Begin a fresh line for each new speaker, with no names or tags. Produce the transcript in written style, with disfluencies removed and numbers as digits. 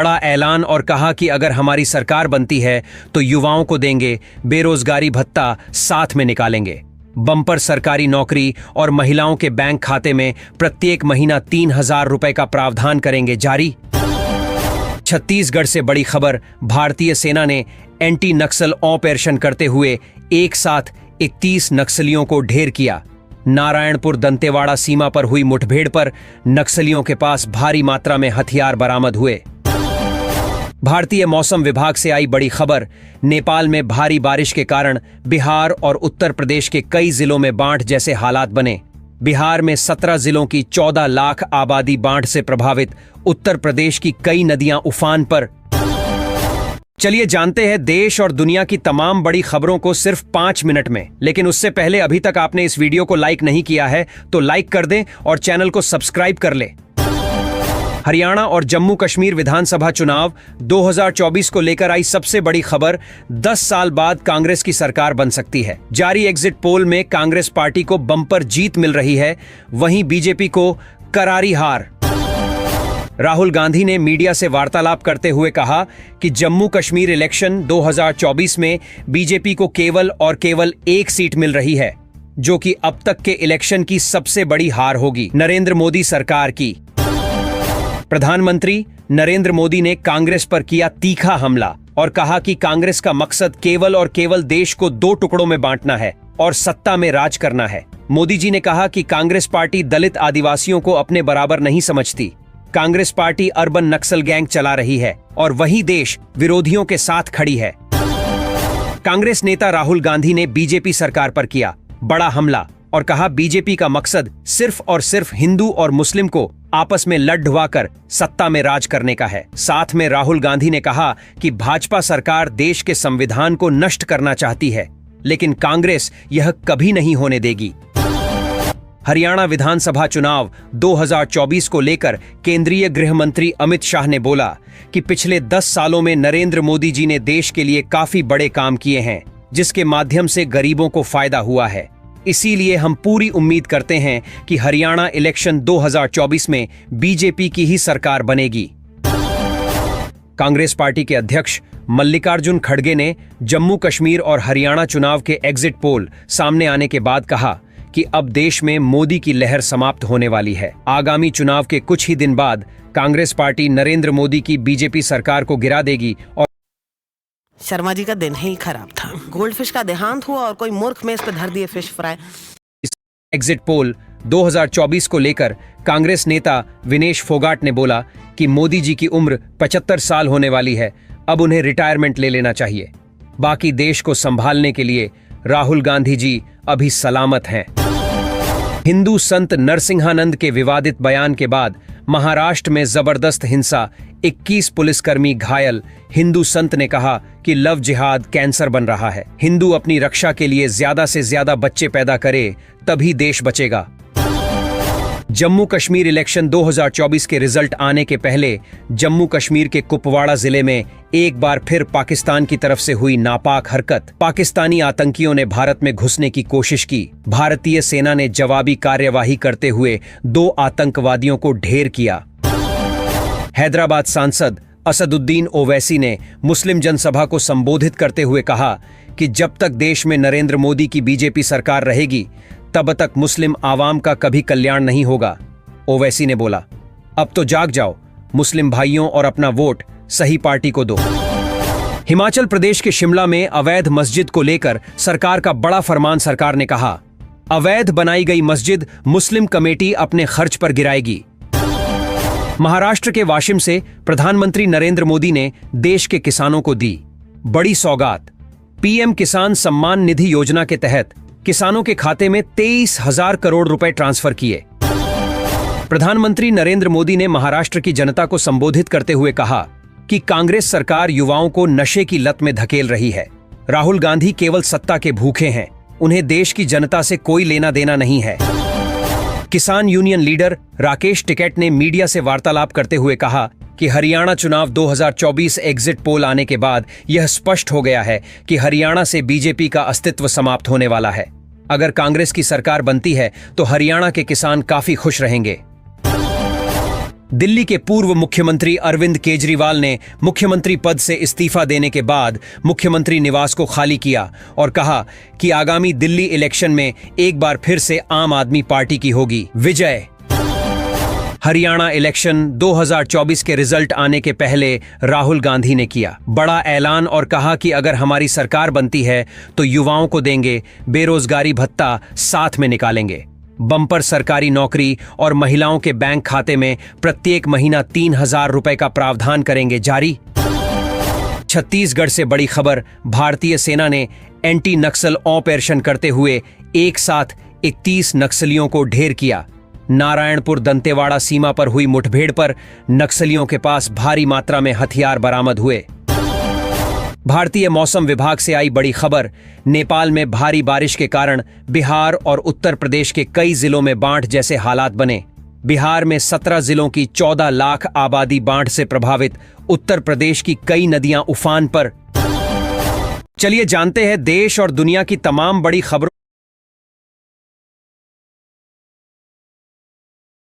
बड़ा ऐलान और कहा कि अगर हमारी सरकार बनती है तो युवाओं को देंगे बेरोजगारी भत्ता, साथ में निकालेंगे बम्पर सरकारी नौकरी और महिलाओं के बैंक खाते में प्रत्येक महीना 3,000 रुपए का प्रावधान करेंगे जारी। छत्तीसगढ़ से बड़ी खबर, भारतीय सेना ने एंटी नक्सल ऑपरेशन करते हुए एक साथ 31 नक्सलियों को ढेर किया। नारायणपुर दंतेवाड़ा सीमा पर हुई मुठभेड़ पर नक्सलियों के पास भारी मात्रा में हथियार बरामद हुए। भारतीय मौसम विभाग से आई बड़ी खबर, नेपाल में भारी बारिश के कारण बिहार और उत्तर प्रदेश के कई जिलों में बाढ़ जैसे हालात बने। बिहार में 17 जिलों की 14 लाख आबादी बाढ़ से प्रभावित, उत्तर प्रदेश की कई नदियां उफान पर। चलिए जानते हैं देश और दुनिया की तमाम बड़ी खबरों को सिर्फ 5 मिनट में। लेकिन उससे पहले अभी तक आपने इस वीडियो को लाइक नहीं किया है तो लाइक कर दें और चैनल को सब्सक्राइब कर ले। हरियाणा और जम्मू कश्मीर विधानसभा चुनाव 2024 को लेकर आई सबसे बड़ी खबर, 10 साल बाद कांग्रेस की सरकार बन सकती है। जारी एग्जिट पोल में कांग्रेस पार्टी को बम्पर जीत मिल रही है, वहीं बीजेपी को करारी हार। राहुल गांधी ने मीडिया से वार्तालाप करते हुए कहा कि जम्मू कश्मीर इलेक्शन 2024 में बीजेपी को केवल और केवल एक सीट मिल रही है, जो कि अब तक के इलेक्शन की सबसे बड़ी हार होगी नरेंद्र मोदी सरकार की। प्रधानमंत्री नरेंद्र मोदी ने कांग्रेस पर किया तीखा हमला और कहा कि कांग्रेस का मकसद केवल और केवल देश को 2 टुकड़ों में बांटना है और सत्ता में राज करना है। मोदी जी ने कहा कि कांग्रेस पार्टी दलित आदिवासियों को अपने बराबर नहीं समझती। कांग्रेस पार्टी अर्बन नक्सल गैंग चला रही है और वही देश विरोधियों के साथ खड़ी है। कांग्रेस नेता राहुल गांधी ने बीजेपी सरकार पर किया बड़ा हमला और कहा बीजेपी का मकसद सिर्फ और सिर्फ हिंदू और मुस्लिम को आपस में लड़वाकर सत्ता में राज करने का है। साथ में राहुल गांधी ने कहा कि भाजपा सरकार देश के संविधान को नष्ट करना चाहती है, लेकिन कांग्रेस यह कभी नहीं होने देगी। हरियाणा विधानसभा चुनाव 2024 को लेकर केंद्रीय गृह मंत्री अमित शाह ने बोला कि पिछले 10 सालों में नरेंद्र मोदी जी ने देश के लिए काफी बड़े काम किए हैं, जिसके माध्यम से गरीबों को फायदा हुआ है। इसीलिए हम पूरी उम्मीद करते हैं कि हरियाणा इलेक्शन 2024 में बीजेपी की ही सरकार बनेगी। कांग्रेस पार्टी के अध्यक्ष मल्लिकार्जुन खड़गे ने जम्मू कश्मीर और हरियाणा चुनाव के एग्जिट पोल सामने आने के बाद कहा कि अब देश में मोदी की लहर समाप्त होने वाली है। आगामी चुनाव के कुछ ही दिन बाद कांग्रेस पार्टी नरेंद्र मोदी की बीजेपी सरकार को गिरा देगी। और
शर्मा जी का दिन ही खराब था। गोल्ड फिश का देहांत हुआ और कोई मूर्ख में इस पे धर दिए फिश फ्राई।
एग्जिट पोल 2024 को लेकर कांग्रेस नेता विनेश फोगाट ने बोला कि मोदी जी की उम्र 75 साल होने वाली है, अब उन्हें रिटायरमेंट ले लेना चाहिए। बाकी देश को संभालने के लिए राहुल गांधी जी अभी सलामत हैं। हिंदू संत नरसिंहानंद के विवादित बयान के बाद महाराष्ट्र में जबरदस्त हिंसा, 21 पुलिसकर्मी घायल। हिंदू संत ने कहा कि लव जिहाद कैंसर बन रहा है। हिंदू अपनी रक्षा के लिए ज्यादा से ज्यादा बच्चे पैदा करे, तभी देश बचेगा। जम्मू कश्मीर इलेक्शन 2024 के रिजल्ट आने के पहले जम्मू कश्मीर के कुपवाड़ा जिले में एक बार फिर पाकिस्तान की तरफ से हुई नापाक हरकत। पाकिस्तानी आतंकियों ने भारत में घुसने की कोशिश की। भारतीय सेना ने जवाबी कार्यवाही करते हुए 2 आतंकवादियों को ढेर किया। हैदराबाद सांसद असदुद्दीन ओवैसी ने मुस्लिम जनसभा को संबोधित करते हुए कहा कि जब तक देश में नरेंद्र मोदी की बीजेपी सरकार रहेगी, तब तक मुस्लिम आवाम का कभी कल्याण नहीं होगा। ओवैसी ने बोला, अब तो जाग जाओ मुस्लिम भाइयों और अपना वोट सही पार्टी को दो। हिमाचल प्रदेश के शिमला में अवैध मस्जिद को लेकर सरकार का बड़ा फरमान। सरकार ने कहा, अवैध बनाई गई मस्जिद मुस्लिम कमेटी अपने खर्च पर गिराएगी। महाराष्ट्र के वाशिम से प्रधानमंत्री नरेंद्र मोदी ने देश के किसानों को दी बड़ी सौगात। पीएम किसान सम्मान निधि योजना के तहत किसानों के खाते में 23,000 करोड़ रुपए ट्रांसफर किए। प्रधानमंत्री नरेंद्र मोदी ने महाराष्ट्र की जनता को संबोधित करते हुए कहा कि कांग्रेस सरकार युवाओं को नशे की लत में धकेल रही है। राहुल गांधी केवल सत्ता के भूखे हैं, उन्हें देश की जनता से कोई लेना देना नहीं है। किसान यूनियन लीडर राकेश टिकैत ने मीडिया से वार्तालाप करते हुए कहा कि हरियाणा चुनाव 2024 एग्जिट पोल आने के बाद यह स्पष्ट हो गया है कि हरियाणा से बीजेपी का अस्तित्व समाप्त होने वाला है। अगर कांग्रेस की सरकार बनती है तो हरियाणा के किसान काफी खुश रहेंगे। दिल्ली के पूर्व मुख्यमंत्री अरविंद केजरीवाल ने मुख्यमंत्री पद से इस्तीफा देने के बाद मुख्यमंत्री निवास को खाली किया और कहा कि आगामी दिल्ली इलेक्शन में एक बार फिर से आम आदमी पार्टी की होगी विजय। हरियाणा इलेक्शन 2024 के रिजल्ट आने के पहले राहुल गांधी ने किया बड़ा ऐलान और कहा कि अगर हमारी सरकार बनती है तो युवाओं को देंगे बेरोजगारी भत्ता, साथ में निकालेंगे बम्पर सरकारी नौकरी और महिलाओं के बैंक खाते में प्रत्येक महीना 3,000 रुपए का प्रावधान करेंगे जारी। छत्तीसगढ़ से बड़ी खबर, भारतीय सेना ने एंटी नक्सल ऑपरेशन करते हुए एक साथ 31 नक्सलियों को ढेर किया। नारायणपुर दंतेवाड़ा सीमा पर हुई मुठभेड़ पर नक्सलियों के पास भारी मात्रा में हथियार बरामद हुए। भारतीय मौसम विभाग से आई बड़ी खबर, नेपाल में भारी बारिश के कारण बिहार और उत्तर प्रदेश के कई जिलों में बाढ़ जैसे हालात बने। बिहार में 17 जिलों की 14 लाख आबादी बाढ़ से प्रभावित, उत्तर प्रदेश की कई नदियां उफान पर। चलिए जानते हैं देश और दुनिया की तमाम बड़ी खबरों